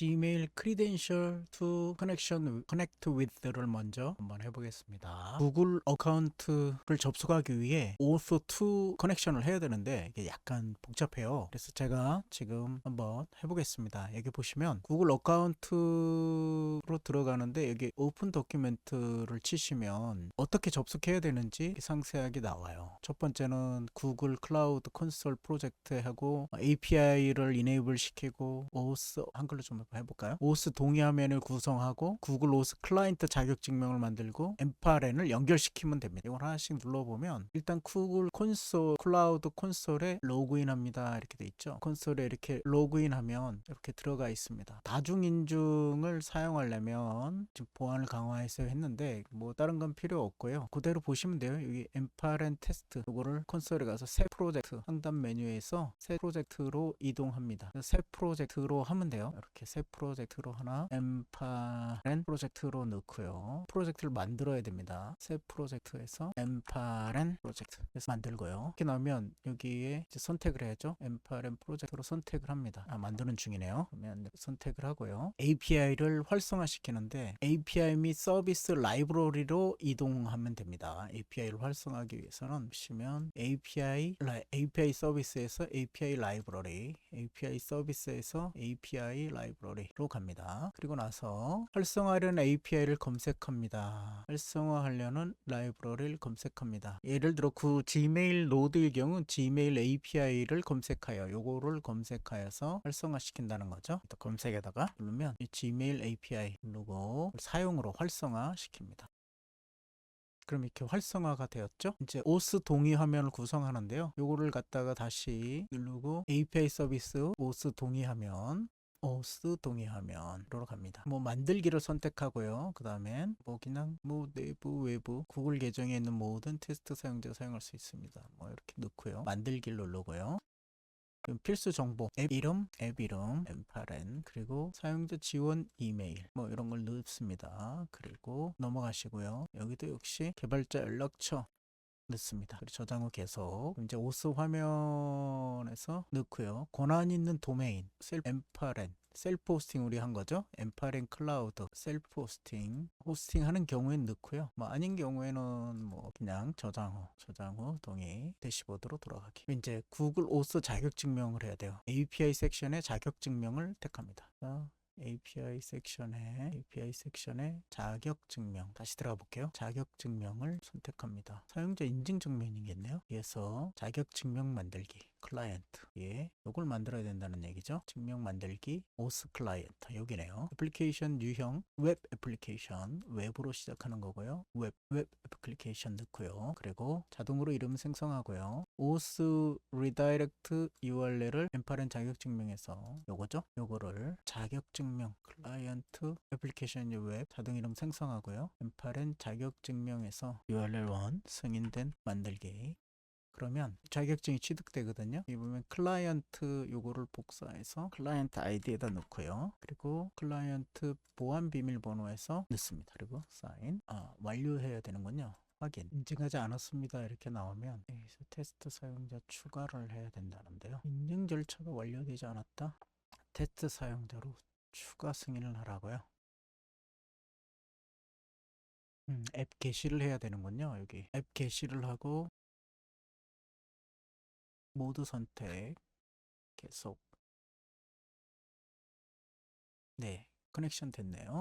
Gmail credential to connection connect with를 먼저 한번 해보겠습니다. 구글 어카운트를 접속하기 위해 auth2 커넥션을 해야 되는데 이게 약간 복잡해요. 그래서 제가 지금 한번 해보겠습니다. 여기 보시면 구글 어카운트로 들어가는데 여기 오픈 도큐멘트를 치시면 어떻게 접속해야 되는지 상세하게 나와요. 첫 번째는 구글 클라우드 콘솔 프로젝트 하고 API를 이네이블 시키고 OAuth 한글로 좀 해볼까요? OAuth 동의 화면을 구성하고 구글 OAuth 클라이언트 자격증명을 만들고 엠파렌을 연결시키면 됩니다. 이걸 하나씩 눌러보면 일단 구글 콘솔 클라우드 콘솔에 로그인합니다 이렇게 돼 있죠. 콘솔에 이렇게 로그인하면 이렇게 들어가 있습니다. 다중인증을 사용하려면 지금 보안을 강화해서 했는데 뭐 다른 건 필요 없고요. 그대로 보시면 돼요. 여기 엠파렌 테스트 이거를 콘솔에 가서 새 프로젝트 상단 메뉴에서 새 프로젝트로 이동합니다. 새 프로젝트로 하면 돼요. 이렇게 새 프로젝트로 하나 엠파렌 프로젝트로 넣고요. 프로젝트를 만들어야 됩니다. 새 프로젝트에서 엠파렌 프로젝트에서 만들고요. 이렇게 나오면 여기에 이제 선택을 해야죠. 엠파렌 프로젝트로 선택을 합니다. 만드는 중이네요. 그러면 선택을 하고요. API를 활성화시키는데 API 및 서비스 라이브러리로 이동하면 됩니다. API를 활성화하기 위해서는 보시면 API 서비스에서 API 라이브러리, API 서비스에서 API 라이브러리로 갑니다. 그리고 나서 활성화하려는 API를 검색합니다. 활성화하려는 라이브러리를 검색합니다. 예를 들어 그 Gmail 노드의 경우 Gmail API를 검색하여 요거를 검색하여서 활성화시킨다는 거죠. 검색에다가 누르면 이 Gmail API 누르고 사용으로 활성화시킵니다. 그럼 이렇게 활성화가 되었죠. 이제 오스 동의 화면을 구성하는데요. 요거를 갖다가 다시 누르고 API 서비스 오스 동의화면 오스 동의화면으로 갑니다. 뭐 만들기를 선택하고요. 그 다음엔 뭐 그냥 뭐 내부 외부 구글 계정에 있는 모든 테스트 사용자가 사용할 수 있습니다. 뭐 이렇게 넣고요. 만들기를 누르고요. 필수 정보, 앱 이름, 엠파렌, 그리고 사용자 지원 이메일, 뭐 이런 걸 넣습니다. 그리고 넘어가시고요. 여기도 역시 개발자 연락처 넣습니다. 그리고 저장 후 계속 이제 오스 화면에서 넣고요. 권한 있는 도메인, 엠파렌, 셀프 호스팅 우리 한 거죠. 엠파렌 클라우드, 셀프 호스팅, 호스팅 하는 경우에는 넣고요. 뭐 아닌 경우에는 뭐 그냥 저장 후 동의 대시보드로 돌아가기. 이제 구글 오스 자격증명을 해야 돼요. API 섹션에 자격증명을 택합니다. API 섹션에 자격증명 다시 들어가 볼게요. 자격증명을 선택합니다. 사용자 인증증명이겠네요. 그래서 자격증명 만들기 클라이언트 요걸 만들어야 된다는 얘기죠. 증명 만들기 오스 클라이언트 여기네요. 애플리케이션 유형 웹 애플리케이션 웹으로 시작하는 거고요. 웹 애플리케이션 넣고요. 그리고 자동으로 이름 생성하고요. 오스 리다이렉트 URL을 엠파렌 자격증명에서 요거죠. 요거를 자격증명 클라이언트 애플리케이션 웹 자동 이름 생성하고요. 엠파렌 자격증명에서 URL1 승인된 만들기. 그러면 자격증이 취득되거든요. 여기 보면 클라이언트 요거를 복사해서 클라이언트 아이디에다 넣고요. 그리고 클라이언트 보안 비밀번호에서 넣습니다. 그리고 사인 완료해야 되는군요. 확인 인증하지 않았습니다 이렇게 나오면 여기서 테스트 사용자 추가를 해야 된다는데요. 인증 절차가 완료되지 않았다. 테스트 사용자로 추가 승인을 하라고요. 앱 게시를 해야 되는군요. 여기 앱 게시를 하고 모드 선택 계속. 네, 커넥션 됐네요.